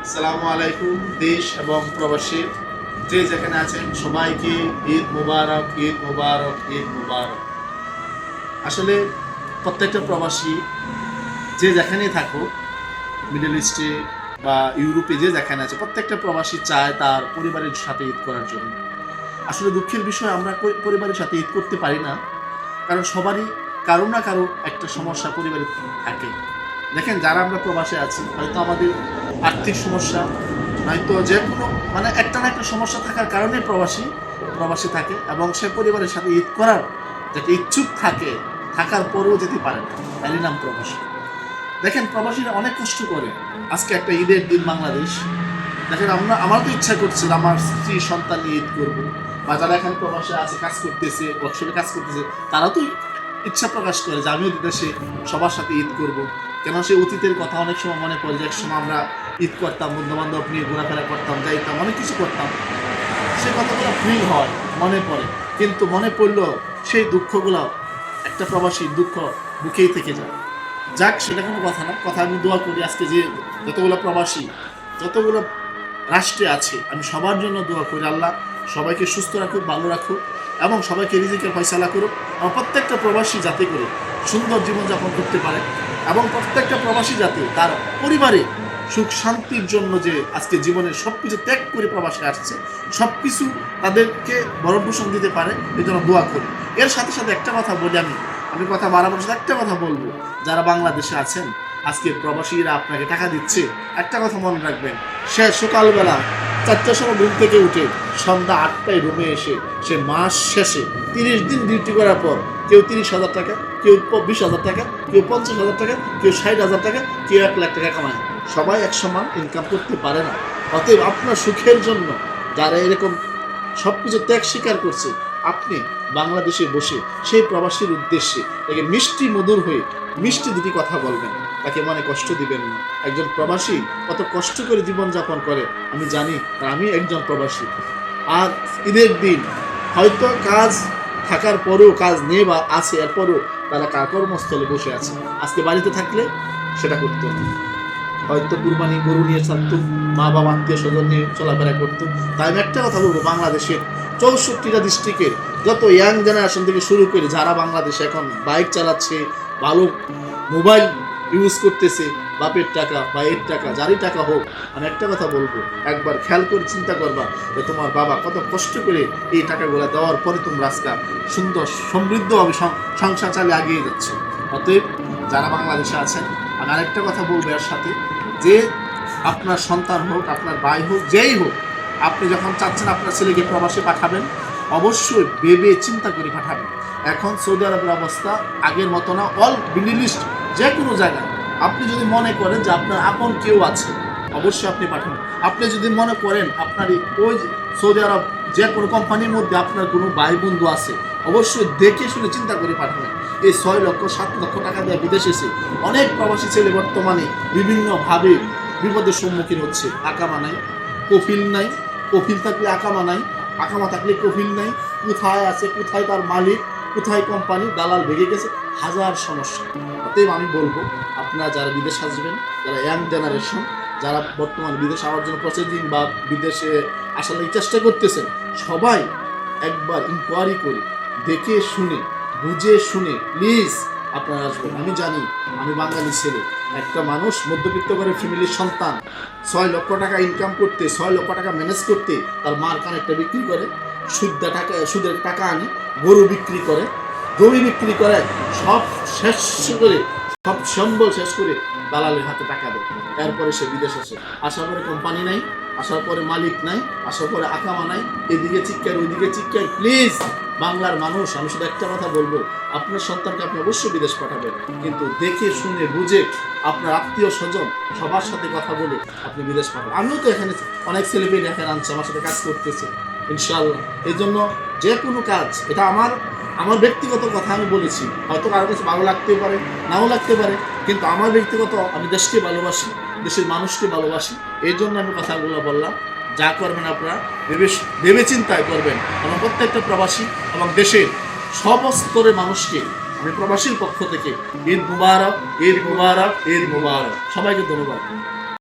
আসসালামু আলাইকুম। দেশ এবং প্রবাসী যে যেখানে আছেন সবাইকে ঈদ মুবারক, ঈদ মুবারক, ঈদ মুবারক। আসলে প্রত্যেকটা প্রবাসী যে যেখানেই থাকুক, মিডল ইস্টে বা ইউরোপে যে যেখানে আছে, প্রত্যেকটা প্রবাসী চায় তার পরিবারের সাথে ঈদ করার জন্য। আসলে দুঃখের বিষয় আমরা পরিবারের সাথে ঈদ করতে পারি না, কারণ সবারই কারো না কারো একটা সমস্যা পরিবারে থাকে। দেখেন, যারা আমরা প্রবাসে আছি, হয়তো আমাদের আর্থিক সমস্যা, নয়তো যে কোনো একটা না একটা সমস্যা থাকার কারণে প্রবাসী থাকে এবং সে পরিবারের সাথে ঈদ করার যেটা ইচ্ছুক থাকে, থাকার পরেও যেতে পারে না, তারই নাম প্রবাসী। দেখেন, প্রবাসীরা অনেক কষ্ট করে। আজকে একটা ঈদের দিন বাংলাদেশ, দেখেন আমার তো ইচ্ছা করছিল আমার স্ত্রী সন্তান নিয়ে ঈদ করবো, বা যারা এখানে প্রবাসে আছে, কাজ করতেছে, ওয়ার্কশপে কাজ করতেছে, তারা তো ইচ্ছা প্রকাশ করে যে আমিও দেশে সবার সাথে ঈদ করব। কেন সেই অতীতের কথা অনেক সময় মনে পড়ে যে এক সময় আমরা ঈদ করতাম, বন্ধু বান্ধব নিয়ে ঘোরাফেরা করতাম, যাইতাম, অনেক কিছু করতাম। সেই কথাগুলো ফিল হয়, মনে পড়ে, কিন্তু মনে পড়লেও সেই দুঃখগুলো একটা প্রবাসী দুঃখ বুকেই থেকে যায়। যাক, সেটা কোনো কথা না। কথা আমি দোয়া করি আজকে যে যতগুলো প্রবাসী, যতগুলো রাষ্ট্রে আছে, আমি সবার জন্য দোয়া করি আল্লাহ সবাইকে সুস্থ রাখুক, ভালো রাখুক এবং সবাইকে রিজিকের ফয়সালা করুক, এবং প্রত্যেকটা প্রবাসী যাতে করে সুন্দর জীবনযাপন করতে পারে, এবং প্রত্যেকটা প্রবাসী যাতে তার পরিবারে সুখ শান্তির জন্য যে আজকে জীবনের সব কিছু ত্যাগ করে প্রবাসে আসছে, সব কিছু তাদেরকে ভরণপোষণ দিতে পারে, এই জন্য দোয়া করি। এর সাথে সাথে একটা কথা বলি, আমি কথা বাড়াবার সাথে একটা কথা বলবো, যারা বাংলাদেশে আছেন, আজকে প্রবাসীরা আপনাকে টাকা দিচ্ছে, একটা কথা মনে রাখবেন, সে সকালবেলা 4টার সময় ঘুম থেকে উঠে সন্ধ্যা 8টায় রুমে এসে সে মাস শেষে 30 দিন ডিউটি করার পর কেউ 30,000 টাকা, কেউ 20,000 টাকা, কেউ 50,000 টাকা, কেউ 60,000 টাকা, কেউ 1,00,000 টাকা কামায়। সবাই এক সমান ইনকাম করতে পারে না। অতএব আপনার সুখের জন্য যারা এরকম সব কিছু ত্যাগ স্বীকার করছে, আপনি বাংলাদেশে বসে সেই প্রবাসীর উদ্দেশ্যে তাকে মিষ্টি মধুর হয়ে মিষ্টি দুটি কথা বলবেন, তাকে মনে কষ্ট দিবেন না। একজন প্রবাসী কত কষ্ট করে জীবনযাপন করে আমি জানি, আর আমি একজন প্রবাসী। আর ঈদের দিন হয়তো কাজ থাকার পরেও, কাজ নেই বা আছে, এরপরেও তারা কর্মস্থলে বসে আছে। আজকে বাড়িতে থাকলে সেটা করতো না, হয়তো কুরবানি গরু নিয়ে ছাড়তো, মা বাবা আত্মীয় স্বজন নিয়ে চলাফেরা করতো। তাই আমি একটা কথা বলবো, বাংলাদেশের 64টা ডিস্ট্রিক্টের যত ইয়াং জেনারেশন থেকে শুরু করে যারা বাংলাদেশে এখন বাইক চালাচ্ছে, ভালো মোবাইল ইউজ করতেছে, বাপের টাকা বা এর টাকা, যারই টাকা হোক, আমি একটা কথা বলবো, একবার খেয়াল করে চিন্তা করবা যে তোমার বাবা কত কষ্ট করে এই টাকাগুলো দেওয়ার পরে তোমরা আজকে সুন্দর সমৃদ্ধভাবে সংসার চালিয়ে এগিয়ে যাচ্ছে। অতএব যারা বাংলাদেশে আছেন, আমি আরেকটা কথা বলবো এর সাথে, যে আপনার সন্তান হোক, আপনার ভাই হোক, যেই হোক, আপনি যখন চাচ্ছেন আপনার ছেলেকে প্রবাসে পাঠাবেন, অবশ্যই ভেবে চিন্তা করে পাঠাবেন। এখন সৌদি আরবের অবস্থা আগের মতো না। অল মিডল ইস্ট যে কোনো জায়গায় আপনি যদি মনে করেন যে আপনার আপন কেউ আছে, অবশ্যই আপনি পাঠান। আপনি যদি মনে করেন আপনার ওই সৌদি আরব যে কোনো কোম্পানির মধ্যে আপনার কোনো ভাই বন্ধু আছে, অবশ্যই দেখে শুনে চিন্তা করে পাঠাবেন। এই 6 লক্ষ 7 লক্ষ টাকা দিয়ে বিদেশে এসে অনেক প্রবাসী ছেলে বর্তমানে বিভিন্নভাবে বিপদের সম্মুখীন হচ্ছে। আকামা নাই, কফিল নাই, কফিল থাকলে আকামা নাই, আকামা থাকলে কফিল নাই, কোথায় আছে, কোথায় তার মালিক, কোথায় কোম্পানি, দালাল ভেঙে গেছে, হাজার সমস্যা। অতএব আমি বলবো, আপনারা যারা বিদেশ আসবেন, যারা ইয়াং জেনারেশন, যারা বর্তমানে বিদেশ আসার জন্য প্রসেসিং বা বিদেশে আসার চেষ্টা করতেছেন, সবাই একবার ইনকোয়ারি করে দেখে শুনে বুঝে শুনে প্লিজ আপনারা আসবেন। আমি জানি, আমি বাঙালি ছেলে, একটা মানুষ মধ্যবিত্ত করে ফ্যামিলির সন্তান 6 লক্ষ টাকা ইনকাম করতে, 6 লক্ষ টাকা ম্যানেজ করতে, তার মার কানেরটা বিক্রি করে, সুদের টাকা আনি, গরু বিক্রি করে, জমি বিক্রি করে, সব শেষ করে, সব সম্বল শেষ করে দালালের হাতে টাকা দেয়। এরপরে সে বিদেশ আসে, আসার পরে কোম্পানি নাই, আসার পরে মালিক নাই, আসার পরে আকামা নাই, এদিকে চিৎকার ওইদিকে চিৎকার। প্লিজ বাংলার মানুষ, আমি শুধু একটা কথা বলবো, আপনার সন্তানকে আপনি অবশ্যই বিদেশ পাঠাবেন, কিন্তু দেখে শুনে বুঝে আপনার আত্মীয় স্বজন সবার সাথে কথা বলে আপনি বিদেশ পাঠাবেন। আমিও তো এখানে অনেক ছেলেমেয়ে এখানে আনছি, আমার সাথে কাজ করতেছে ইনশাআল্লাহ। এই জন্য যে কোনো কাজ, এটা আমার ব্যক্তিগত কথা আমি বলেছি, হয়তো কারো কাছে ভালো লাগতেও পারে, নাও লাগতে পারে, কিন্তু আমার ব্যক্তিগত, আমি দেশকে ভালোবাসি, দেশের মানুষকে ভালোবাসি, এই জন্য আমি কথাগুলো বললাম। যা করবেন আপনারা ভেবে চিন্তায় করবেন, এবং প্রত্যেকটা প্রবাসী এবং দেশের সব স্তরের মানুষকে আমি প্রবাসীর পক্ষ থেকে ঈদ মুবারক, ঈদ মুবারক, ঈদ মুবারক। সবাইকে ধন্যবাদ।